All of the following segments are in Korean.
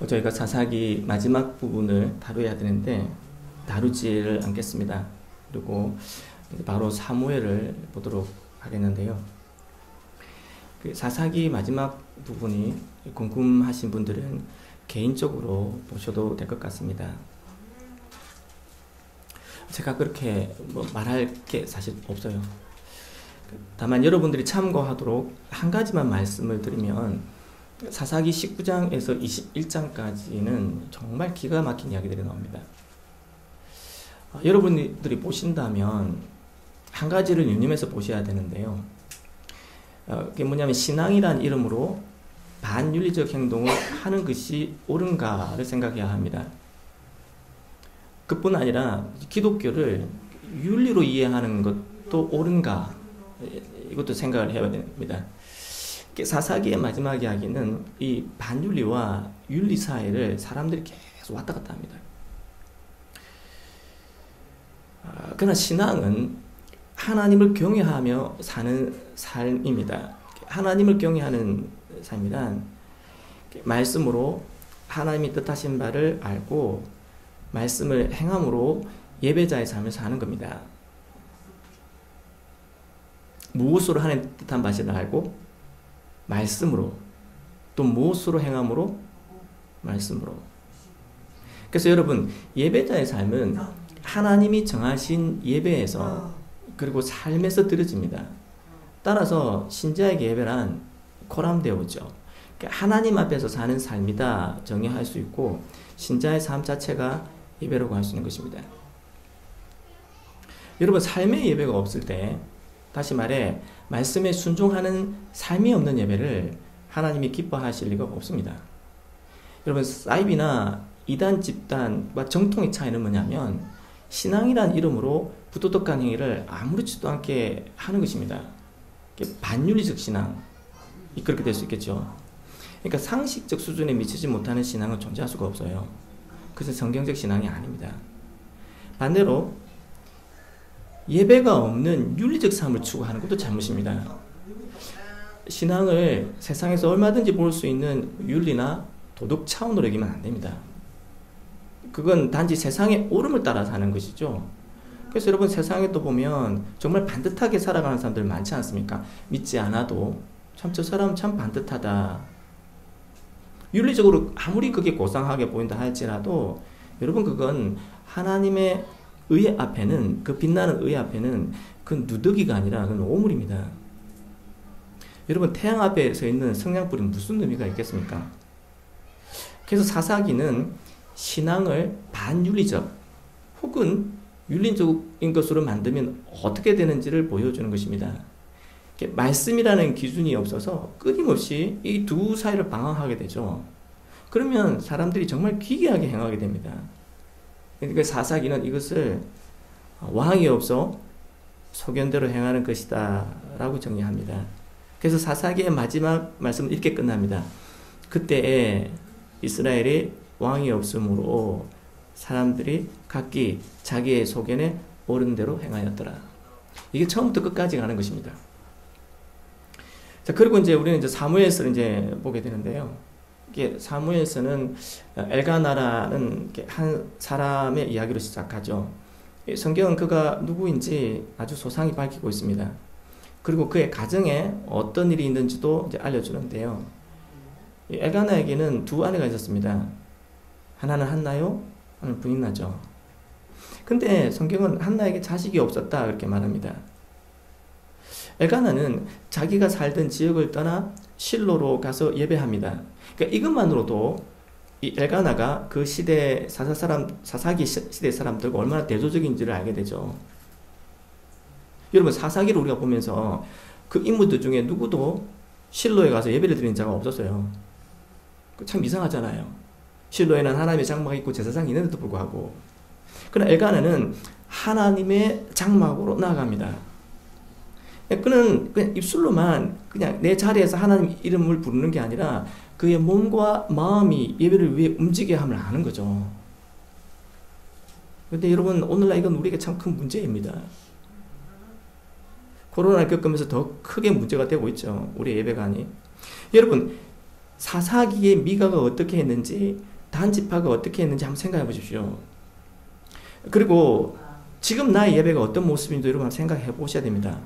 저희가 사사기 마지막 부분을 다루어야 되는데 다루지를 않겠습니다. 그리고 바로 사무엘을 보도록 하겠는데요. 그 사사기 마지막 부분이 궁금하신 분들은 개인적으로 보셔도 될 것 같습니다. 제가 그렇게 말할 게 사실 없어요. 다만 여러분들이 참고하도록 한 가지만 말씀을 드리면 사사기 19장에서 21장까지는 정말 기가 막힌 이야기들이 나옵니다. 여러분들이 보신다면 한 가지를 유념해서 보셔야 되는데요. 그게 뭐냐면 신앙이란 이름으로 반윤리적 행동을 하는 것이 옳은가를 생각해야 합니다. 그뿐 아니라 기독교를 윤리로 이해하는 것도 옳은가, 이것도 생각을 해야 됩니다. 사사기의 마지막 이야기는 이 반윤리와 윤리 사이를 사람들이 계속 왔다 갔다 합니다. 그러나 신앙은 하나님을 경외하며 사는 삶입니다. 하나님을 경외하는 삶이란 말씀으로 하나님이 뜻하신 바를 알고 말씀을 행함으로 예배자의 삶을 사는 겁니다. 무엇으로 하나님 뜻한 바를 알고 말씀으로, 또 무엇으로 행함으로 말씀으로. 그래서 여러분, 예배자의 삶은 하나님이 정하신 예배에서 그리고 삶에서 드려집니다. 따라서 신자에게 예배란 코람데오죠. 하나님 앞에서 사는 삶이다 정의할 수 있고 신자의 삶 자체가 예배라고 할 수 있는 것입니다. 여러분, 삶의 예배가 없을 때, 다시 말해 말씀에 순종하는 삶이 없는 예배를 하나님이 기뻐하실 리가 없습니다. 여러분, 사이비나 이단 집단과 정통의 차이는 뭐냐면 신앙이란 이름으로 부도덕한 행위를 아무렇지도 않게 하는 것입니다. 반윤리적 신앙이 그렇게 될 수 있겠죠. 그러니까 상식적 수준에 미치지 못하는 신앙은 존재할 수가 없어요. 그것은 성경적 신앙이 아닙니다. 반대로 예배가 없는 윤리적 삶을 추구하는 것도 잘못입니다. 신앙을 세상에서 얼마든지 볼 수 있는 윤리나 도덕 차원으로 여기면 안 됩니다. 그건 단지 세상의 오름을 따라 사는 것이죠. 그래서 여러분, 세상에 또 보면 정말 반듯하게 살아가는 사람들 많지 않습니까? 믿지 않아도 참 저 사람 참 반듯하다. 윤리적으로 아무리 그게 고상하게 보인다 할지라도 여러분, 그건 하나님의 의 앞에는, 그 빛나는 의 앞에는 그 누더기가 아니라 그건 오물입니다. 여러분, 태양 앞에 서 있는 성냥불이 무슨 의미가 있겠습니까? 그래서 사사기는 신앙을 반윤리적 혹은 윤리적인 것으로 만들면 어떻게 되는지를 보여주는 것입니다. 말씀이라는 기준이 없어서 끊임없이 이 두 사이를 방황하게 되죠. 그러면 사람들이 정말 기괴하게 행하게 됩니다. 그러니까 사사기는 이것을 왕이 없어 소견대로 행하는 것이다 라고 정리합니다. 그래서 사사기의 마지막 말씀은 이렇게 끝납니다. 그때에 이스라엘이 왕이 없으므로 사람들이 각기 자기의 소견에 옳은 대로 행하였더라. 이게 처음부터 끝까지 가는 것입니다. 자, 그리고 이제 우리는 이제 사무엘서를 이제 보게 되는데요. 이게 사무엘서는 엘가나라는 한 사람의 이야기로 시작하죠. 성경은 그가 누구인지 아주 소상히 밝히고 있습니다. 그리고 그의 가정에 어떤 일이 있는지도 이제 알려주는데요. 엘가나에게는 두 아내가 있었습니다. 하나는 한나요, 하나는 브닌나죠. 근데 성경은 한나에게 자식이 없었다 그렇게 말합니다. 엘가나는 자기가 살던 지역을 떠나 실로로 가서 예배합니다. 그러니까 이것만으로도 이 엘가나가 그 시대 사사기 시대 사람들과 얼마나 대조적인지를 알게 되죠. 여러분, 사사기를 우리가 보면서 그 인물들 중에 누구도 실로에 가서 예배를 드리는 자가 없었어요. 참 이상하잖아요. 실로에는 하나님의 장막이 있고 제사장이 있는데도 불구하고. 그러나 엘가나는 하나님의 장막으로 나아갑니다. 그는 그냥 입술로만 그냥 내 자리에서 하나님 이름을 부르는 게 아니라 그의 몸과 마음이 예배를 위해 움직여야 함을 아는 거죠. 그런데 여러분, 오늘날 이건 우리에게 참 큰 문제입니다. 코로나를 겪으면서 더 크게 문제가 되고 있죠. 우리 예배관이. 여러분, 사사기의 미가가 어떻게 했는지, 단지파가 어떻게 했는지 한번 생각해 보십시오. 그리고 지금 나의 예배가 어떤 모습인지 여러분 한번 생각해 보셔야 됩니다.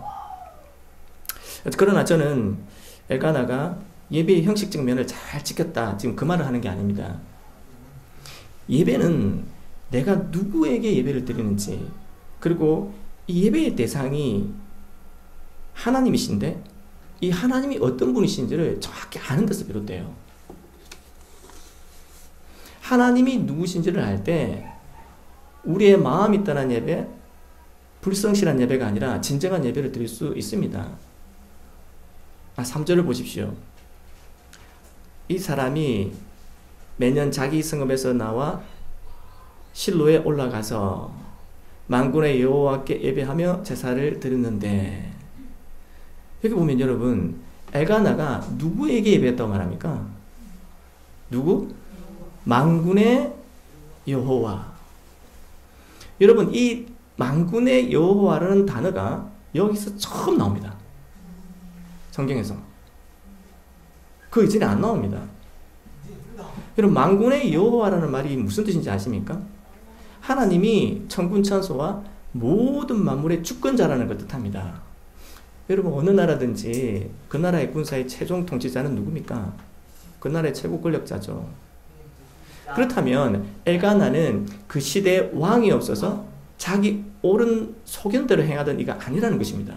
그러나 저는 엘가나가 예배의 형식적 면을 잘 지켰다, 지금 그 말을 하는 게 아닙니다. 예배는 내가 누구에게 예배를 드리는지, 그리고 이 예배의 대상이 하나님이신데 이 하나님이 어떤 분이신지를 정확히 아는 데서 비롯돼요. 하나님이 누구신지를 알 때 우리의 마음이 떠난 예배, 불성실한 예배가 아니라 진정한 예배를 드릴 수 있습니다. 3절을 보십시오. 이 사람이 매년 자기 성읍에서 나와 실로에 올라가서 만군의 여호와께 예배하며 제사를 드렸는데, 여기 보면 여러분, 엘가나가 누구에게 예배했다고 말합니까? 누구? 만군의 여호와. 여러분, 이 만군의 여호와라는 단어가 여기서 처음 나옵니다. 성경에서. 그 이전에 안 나옵니다. 여러분, 만군의 여호와라는 말이 무슨 뜻인지 아십니까? 하나님이 천군천소와 모든 만물의 주권자라는 걸 뜻합니다. 여러분, 어느 나라든지 그 나라의 군사의 최종 통치자는 누굽니까? 그 나라의 최고 권력자죠. 그렇다면 엘가나는 그 시대에 왕이 없어서 자기 옳은 소견대로 행하던 이가 아니라는 것입니다.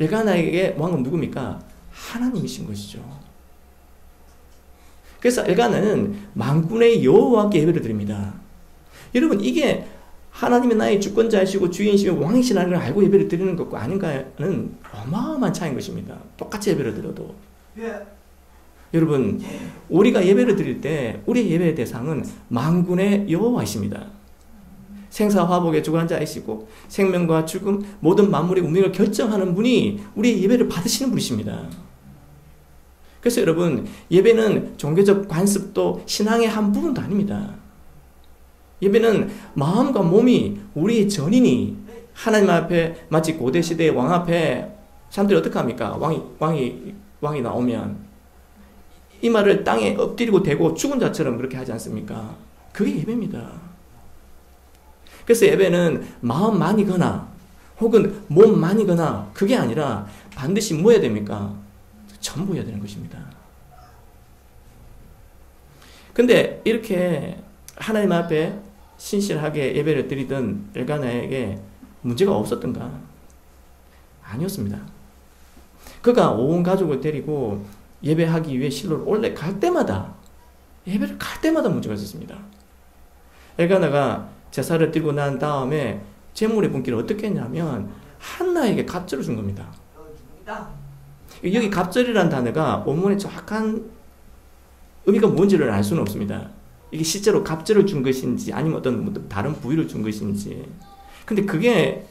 엘가나에게 왕은 누굽니까? 하나님이신 것이죠. 그래서 엘가나는 만군의 여호와께 예배를 드립니다. 여러분, 이게 하나님이 나의 주권자이시고 주인이시고 왕이시라는 걸 알고 예배를 드리는 것과 아닌가는 어마어마한 차이인 것입니다. 똑같이 예배를 드려도. 여러분, 우리가 예배를 드릴 때 우리의 예배의 대상은 만군의 여호와이십니다. 생사화복의 주관자이시고 생명과 죽음, 모든 만물의 운명을 결정하는 분이 우리의 예배를 받으시는 분이십니다. 그래서 여러분, 예배는 종교적 관습도 신앙의 한 부분도 아닙니다. 예배는 마음과 몸이 우리의 전인이 하나님 앞에, 마치 고대시대의 왕 앞에 사람들이 어떻게 합니까? 왕이 나오면 이마를 땅에 엎드리고 대고 죽은 자처럼 그렇게 하지 않습니까? 그게 예배입니다. 그래서 예배는 마음만이거나 혹은 몸만이거나 그게 아니라 반드시 뭐 해야 됩니까? 전부 해야 되는 것입니다. 근데 이렇게 하나님 앞에 신실하게 예배를 드리던 엘가나에게 문제가 없었던가? 아니었습니다. 그가 온 가족을 데리고 예배하기 위해 실로를 올라갈 때마다, 예배를 갈 때마다 문제가 있었습니다. 엘가나가 제사를 드리고 난 다음에 제물의 분기를 어떻게 했냐면 한나에게 갑절을 준 겁니다. 여기 갑절이라는 단어가 원문의 정확한 의미가 뭔지를 알 수는 없습니다. 이게 실제로 갑절을 준 것인지 아니면 어떤 다른 부위를 준 것인지. 근데 그게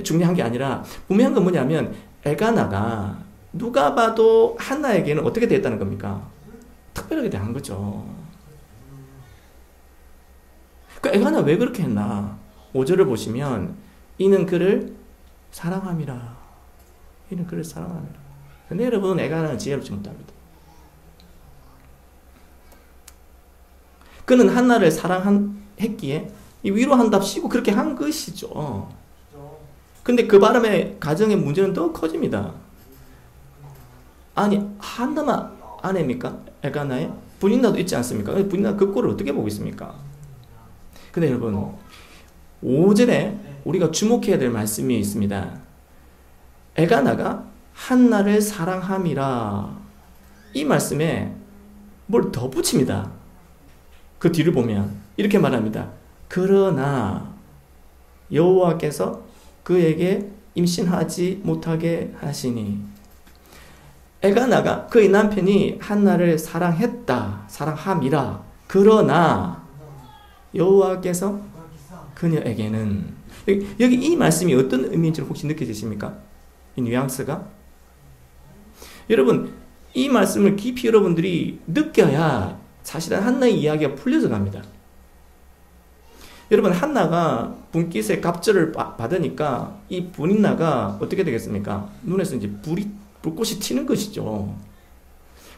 중요한 게 아니라 분명한 건 뭐냐면 엘가나가 누가 봐도 한나에게는 어떻게 됐다는 겁니까? 특별하게 대한 거죠. 그 엘가나 왜 그렇게 했나? 5절을 보시면 이는 그를 사랑함이라. 이는 그를 사랑함이라. 근데 여러분, 엘가나는 지혜롭지 못합니다. 그는 한나를 사랑했기에 위로한답시고 그렇게 한 것이죠. 근데 그 바람에 가정의 문제는 더 커집니다. 아니, 한나만 아내입니까? 엘가나의? 분인나도 있지 않습니까? 분인나 그 꼴을 어떻게 보고 있습니까? 근데 여러분, 5절에 우리가 주목해야 될 말씀이 있습니다. 엘가나가 한나를 사랑함이라. 이 말씀에 뭘 더 붙입니다. 그 뒤를 보면 이렇게 말합니다. 그러나 여호와께서 그에게 임신하지 못하게 하시니. 엘가나가 그의 남편이 한나를 사랑했다, 사랑함이라. 그러나 여호와께서 그녀에게는. 여기 이 말씀이 어떤 의미인지 혹시 느껴지십니까? 이 뉘앙스가? 여러분, 이 말씀을 깊이 여러분들이 느껴야 사실은 한나의 이야기가 풀려서 갑니다. 여러분 한나가 분깃의 갑절을 받으니까 이 분인나가 어떻게 되겠습니까? 눈에서 이제 불꽃이 튀는 것이죠.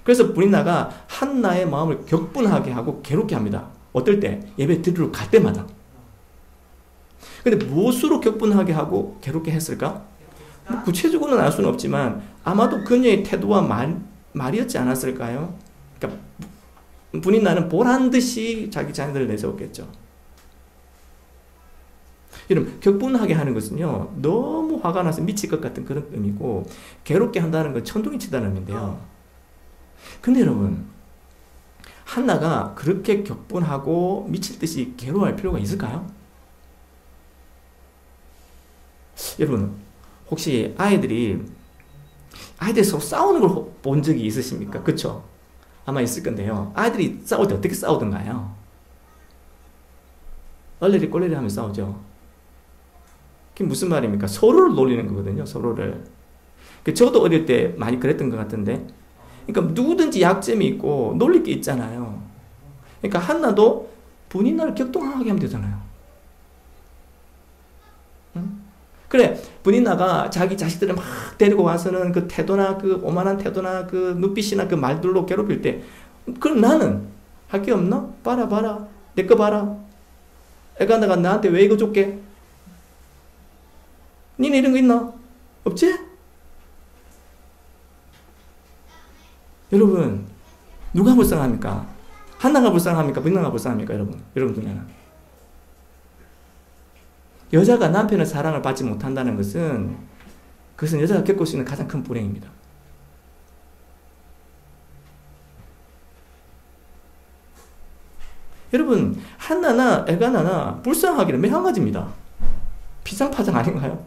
그래서 분인나가 한나의 마음을 격분하게 하고 괴롭게 합니다. 어떨 때? 예배 드리러 갈 때마다. 근데 무엇으로 격분하게 하고 괴롭게 했을까? 뭐 구체적으로는 알 수는 없지만 아마도 그녀의 태도와 말이었지 않았을까요? 그러니까 분인나는 보란듯이 자기 자녀들을 내세웠겠죠. 여러분, 격분하게 하는 것은요, 너무 화가 나서 미칠 것 같은 그런 의미고, 괴롭게 한다는 건 천둥이 치다는 의미인데요. 근데 여러분, 한나가 그렇게 격분하고 미칠 듯이 괴로워할 필요가 있을까요? 여러분, 혹시 아이들이 서로 싸우는 걸 본 적이 있으십니까? 그쵸? 아마 있을 건데요. 아이들이 싸울 때 어떻게 싸우던가요? 얼레리 꼴레리 하며 싸우죠. 그게 무슨 말입니까? 서로를 놀리는 거거든요. 서로를. 저도 어릴 때 많이 그랬던 것 같은데, 그러니까 누구든지 약점이 있고 놀릴 게 있잖아요. 그러니까 한나도 분인나를 격동하게 하면 되잖아요. 응? 그래, 분인나가 자기 자식들을 막 데리고 와서는 그 태도나 그 오만한 태도나 그 눈빛이나 그 말들로 괴롭힐 때, 그럼 나는 할 게 없나? 봐라. 내 거 봐라. 애가 내가 나한테 왜 이거 줄게? 니네 이런 거 있나? 없지? 여러분, 누가 불쌍합니까? 한나가 불쌍합니까? 분인나가 불쌍합니까? 여러분 눈에는. 여자가 남편의 사랑을 받지 못한다는 것은 그것은 여자가 겪을 수 있는 가장 큰 불행입니다. 여러분, 한나나 엘가나나 불쌍하기는 매한가지입니다. 피상파장 아닌가요?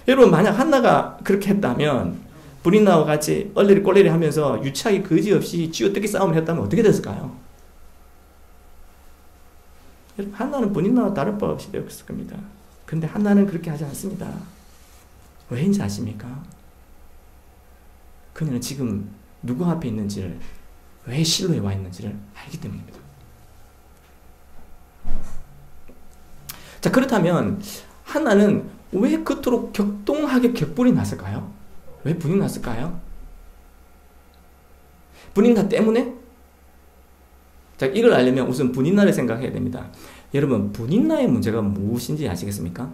여러분, 만약 한나가 그렇게 했다면 분인나와 같이 얼레리 꼴레리 하면서 유치하게 거지없이 쥐어뜯기 싸움을 했다면 어떻게 됐을까요? 여러분, 한나는 분인나와 다를 바 없이 되었을 겁니다. 근데 한나는 그렇게 하지 않습니다. 왜인지 아십니까? 그녀는 지금 누구 앞에 있는지를, 왜 실로에 와 있는지를 알기 때문입니다. 자, 그렇다면 한나는 왜 그토록 격동하게 격분이 났을까요? 왜 분이 났을까요? 분인나 때문에? 자, 이걸 알려면 우선 분인나를 생각해야 됩니다. 여러분, 분인나의 문제가 무엇인지 아시겠습니까?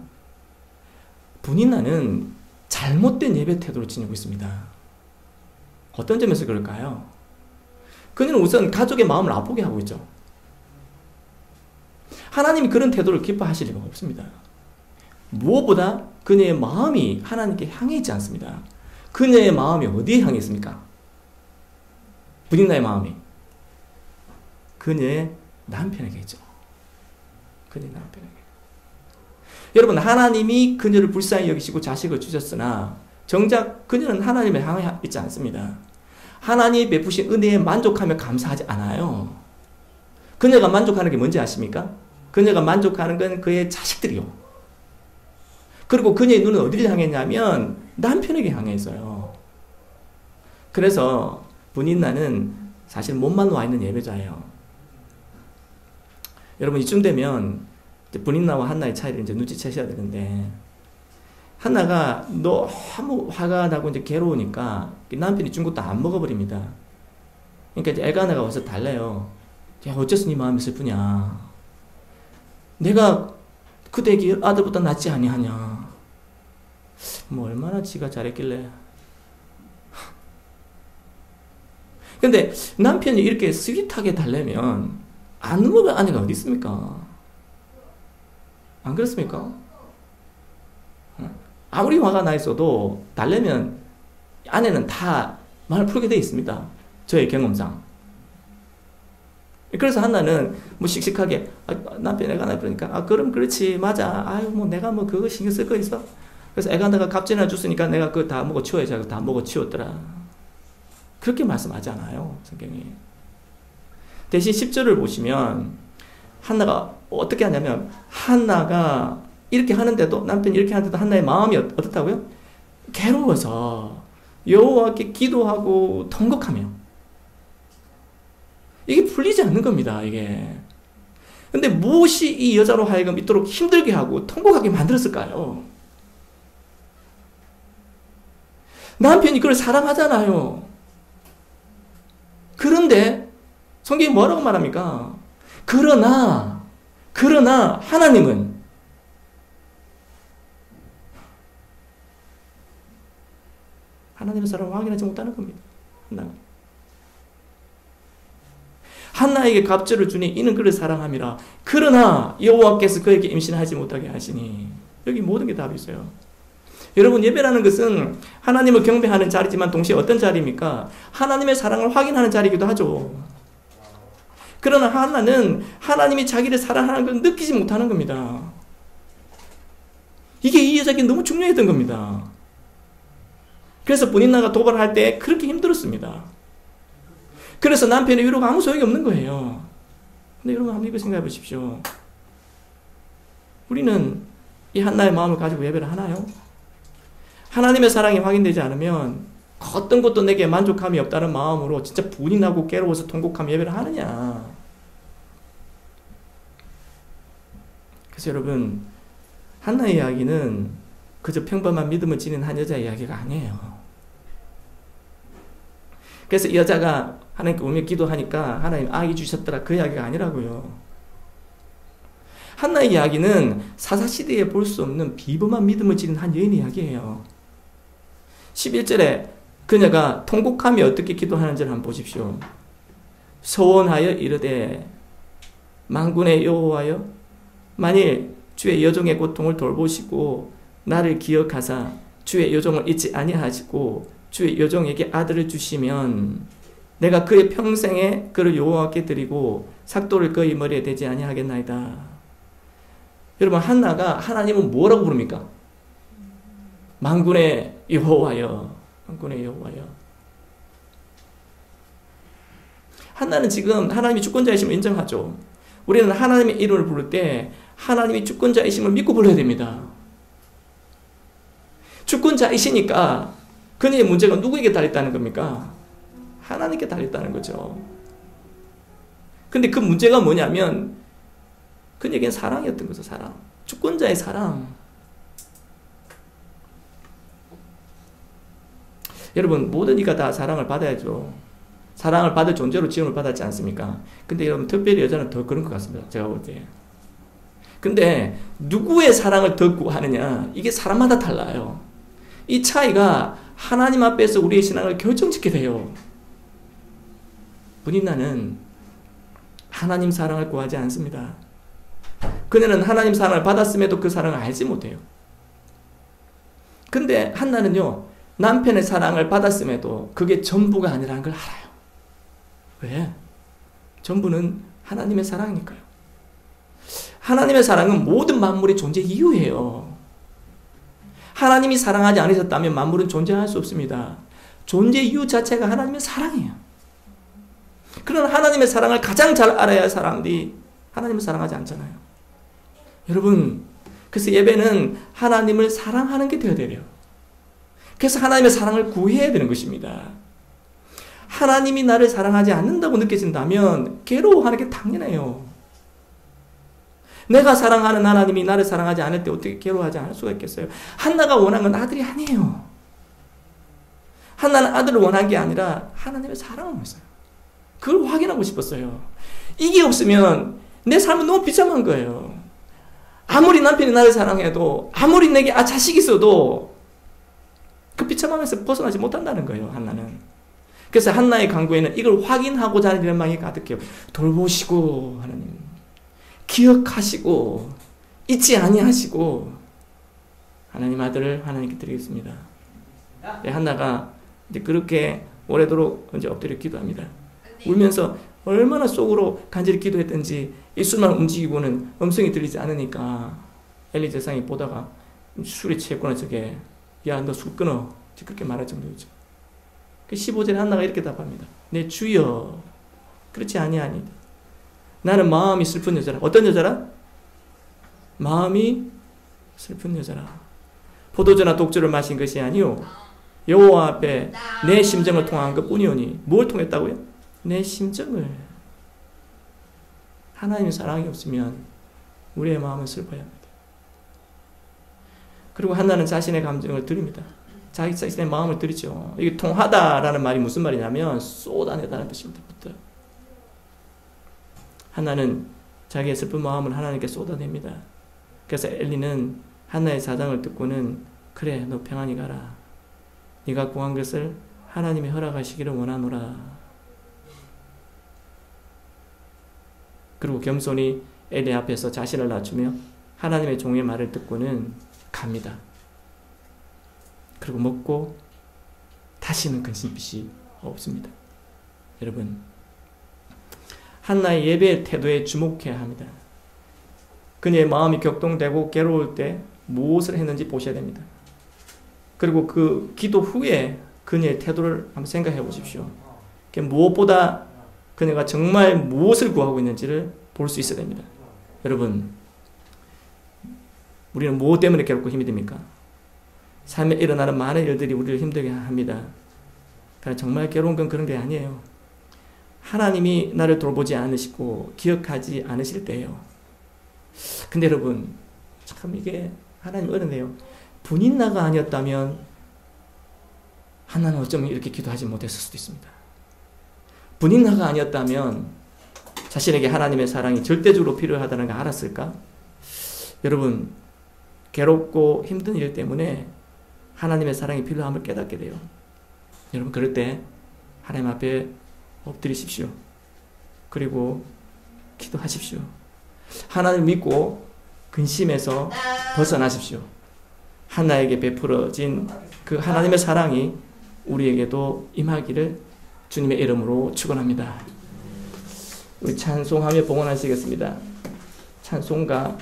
분인나는 잘못된 예배 태도를 지니고 있습니다. 어떤 점에서 그럴까요? 그녀는 우선 가족의 마음을 아프게 하고 있죠. 하나님이 그런 태도를 기뻐하실 리가 없습니다. 무엇보다 그녀의 마음이 하나님께 향해 있지 않습니다. 그녀의 마음이 어디에 향해 있습니까? 분인나의 마음이 그녀의 남편에게 있죠. 그녀의 남편에게. 여러분, 하나님이 그녀를 불쌍히 여기시고 자식을 주셨으나 정작 그녀는 하나님에 향해 있지 않습니다. 하나님이 베푸신 은혜에 만족하며 감사하지 않아요. 그녀가 만족하는 게 뭔지 아십니까? 그녀가 만족하는 건 그의 자식들이요. 그리고 그녀의 눈은 어디를 향했냐면 남편에게 향해 있어요. 그래서 분인나는 사실 몸만 와 있는 예배자예요. 여러분, 이쯤 되면 분인나와 한나의 차이를 이제 눈치채셔야 되는데, 한나가 너무 화가 나고 이제 괴로우니까 남편이 준 것도 안 먹어버립니다. 그러니까 이제 엘가나가 와서 달래요. 야, 어째서 네 마음이 슬프냐? 내가 그대 아들보다 낫지 아니하냐? 뭐 얼마나 지가 잘했길래. 근데 남편이 이렇게 스윗하게 달래면 안 먹을 아내가 어디 있습니까? 안 그렇습니까? 아무리 화가 나 있어도 달래면 아내는 다 말을 풀게 돼 있습니다. 저의 경험상. 그래서 한나는 뭐 씩씩하게 남편 애가 나 그러니까 그럼 그렇지 맞아. 아유 뭐 내가 뭐 그거 신경 쓸 거 있어. 그래서 애가 내가 값지나 줬으니까 내가 그거 다 먹어 치워야지. 다 먹어 치웠더라. 그렇게 말씀하지 않아요, 성경이. 대신 10절을 보시면 한나가 어떻게 하냐면, 한나가 이렇게 하는데도, 남편이 이렇게 하는데도 한나의 마음이 어떻다고요? 괴로워서 여호와께 기도하고 통곡하며. 이게 풀리지 않는 겁니다, 이게. 근데 무엇이 이 여자로 하여금 이토록 힘들게 하고 통곡하게 만들었을까요? 남편이 그걸 사랑하잖아요. 그런데 성경이 뭐라고 말합니까? 그러나 하나님은 하나님의 사랑을 확인하지 못하는 겁니다. 한나에게 갑절을 주니 이는 그를 사랑함이라. 그러나 여호와께서 그에게 임신하지 못하게 하시니. 여기 모든 게 답이 있어요. 여러분, 예배라는 것은 하나님을 경배하는 자리지만 동시에 어떤 자리입니까? 하나님의 사랑을 확인하는 자리이기도 하죠. 그러나 한나는 하나님이 자기를 사랑하는 걸 느끼지 못하는 겁니다. 이게 이 여자에게 너무 중요했던 겁니다. 그래서 분인나가 도발할 때 그렇게 힘들었습니다. 그래서 남편의 위로가 아무 소용이 없는 거예요. 근데 여러분, 한번 이거 생각해 보십시오. 우리는 이 한나의 마음을 가지고 예배를 하나요? 하나님의 사랑이 확인되지 않으면 어떤 것도 내게 만족함이 없다는 마음으로 진짜 분이 나고 괴로워서 통곡하며 예배를 하느냐. 그래서 여러분, 한나의 이야기는 그저 평범한 믿음을 지닌 한 여자의 이야기가 아니에요. 그래서 이 여자가 하나님께 울며 기도하니까 하나님 아기 주셨더라, 그 이야기가 아니라고요. 한나의 이야기는 사사시대에 볼 수 없는 비범한 믿음을 지닌 한 여인의 이야기예요. 11절에 그녀가 통곡하며 어떻게 기도하는지를 한번 보십시오. 소원하여 이르되 만군의 여호와여, 만일 주의 여종의 고통을 돌보시고 나를 기억하사 주의 여종을 잊지 아니하시고 주의 여종에게 아들을 주시면 내가 그의 평생에 그를 여호와께 드리고 삭도를 그의 머리에 대지 아니하겠나이다. 여러분, 한나가 하나님은 뭐라고 부릅니까? 만군의 여호와여, 만군의 여호와여. 한나는 지금 하나님이 주권자이심을 인정하죠. 우리는 하나님의 이름을 부를 때 하나님이 주권자이심을 믿고 불러야 됩니다. 주권자이시니까 그녀의 문제가 누구에게 달렸다는 겁니까? 하나님께 달렸다는 거죠. 근데 그 문제가 뭐냐면 그녀에겐 사랑이었던 거죠. 사랑. 주권자의 사랑. 여러분, 모든 이가 다 사랑을 받아야죠. 사랑을 받을 존재로 지음을 받았지 않습니까? 근데 여러분, 특별히 여자는 더 그런 것 같습니다. 제가 볼 때. 근데 누구의 사랑을 더 구하느냐, 이게 사람마다 달라요. 이 차이가 하나님 앞에서 우리의 신앙을 결정짓게 돼요. 분인나는 하나님 사랑을 구하지 않습니다. 그녀는 하나님 사랑을 받았음에도 그 사랑을 알지 못해요. 근데 한나는요, 남편의 사랑을 받았음에도 그게 전부가 아니라는 걸 알아요. 왜? 전부는 하나님의 사랑이니까요. 하나님의 사랑은 모든 만물의 존재 이유예요. 하나님이 사랑하지 않으셨다면 만물은 존재할 수 없습니다. 존재 이유 자체가 하나님의 사랑이에요. 그런 하나님의 사랑을 가장 잘 알아야 할 사람들이 하나님을 사랑하지 않잖아요. 여러분, 그래서 예배는 하나님을 사랑하는 게 되어야 돼요. 그래서 하나님의 사랑을 구해야 되는 것입니다. 하나님이 나를 사랑하지 않는다고 느껴진다면 괴로워하는 게 당연해요. 내가 사랑하는 하나님이 나를 사랑하지 않을 때 어떻게 괴로워하지 않을 수가 있겠어요? 한나가 원한 건 아들이 아니에요. 한나는 아들을 원한 게 아니라 하나님의 사랑을 원했어요. 그걸 확인하고 싶었어요. 이게 없으면 내 삶은 너무 비참한 거예요. 아무리 남편이 나를 사랑해도, 아무리 내게 자식이 있어도 그 비참함에서 벗어나지 못한다는 거예요, 한나는. 그래서 한나의 간구에는 이걸 확인하고자 하는 열망이 가득해요. 돌보시고, 하나님, 기억하시고, 잊지 아니하시고, 하나님 아들을 하나님께 드리겠습니다. 네, 한나가 이제 그렇게 오래도록 이제 엎드려 기도합니다. 울면서 얼마나 속으로 간절히 기도했던지 입술만 움직이고는 음성이 들리지 않으니까 엘리 제사장이 보다가 술에 취했구나 저게, 야 너 술 끊어, 그렇게 말할 정도였죠. 15절에 한나가 이렇게 답합니다. 내 주여, 그렇지 아니하니 나는 마음이 슬픈 여자라. 어떤 여자라? 마음이 슬픈 여자라. 포도주나 독주를 마신 것이 아니요 여호와 앞에 내 심정을 통한 것뿐이오니. 뭘 통했다고요? 내 심정을. 하나님의 사랑이 없으면 우리의 마음은 슬퍼야 합니다. 그리고 한나는 자신의 감정을 드립니다. 자신의 마음을 드리죠. 이게 통하다라는 말이 무슨 말이냐면 쏟아내다는 뜻입니다. 한나는 자기의 슬픈 마음을 하나님께 쏟아냅니다. 그래서 엘리는 한나의 사정을 듣고는 그래, 너 평안히 가라. 네가 구한 것을 하나님이 허락하시기를 원하노라. 그리고 겸손히 엘리 앞에서 자신을 낮추며 하나님의 종의 말을 듣고는 갑니다. 그리고 먹고 다시는 근심빛이 없습니다. 여러분, 한나의 예배의 태도에 주목해야 합니다. 그녀의 마음이 격동되고 괴로울 때 무엇을 했는지 보셔야 됩니다. 그리고 그 기도 후에 그녀의 태도를 한번 생각해 보십시오. 무엇보다 그녀가 정말 무엇을 구하고 있는지를 볼 수 있어야 됩니다. 여러분, 우리는 무엇 때문에 괴롭고 힘이 듭니까? 삶에 일어나는 많은 일들이 우리를 힘들게 합니다. 그러나 정말 괴로운 건 그런 게 아니에요. 하나님이 나를 돌보지 않으시고 기억하지 않으실 때예요. 근데 여러분, 참 이게 하나님 어렵네요. 분인나가 아니었다면 한나는 어쩌면 이렇게 기도하지 못했을 수도 있습니다. 분인나가 아니었다면 자신에게 하나님의 사랑이 절대적으로 필요하다는 걸 알았을까? 여러분, 괴롭고 힘든 일 때문에 하나님의 사랑이 필요함을 깨닫게 돼요. 여러분, 그럴 때 하나님 앞에 엎드리십시오. 그리고 기도하십시오. 하나님을 믿고 근심에서 벗어나십시오. 한나에게 베풀어진 그 하나님의 사랑이 우리에게도 임하기를 주님의 이름으로 축원합니다. 우리 찬송하며 봉헌하시겠습니다. 찬송가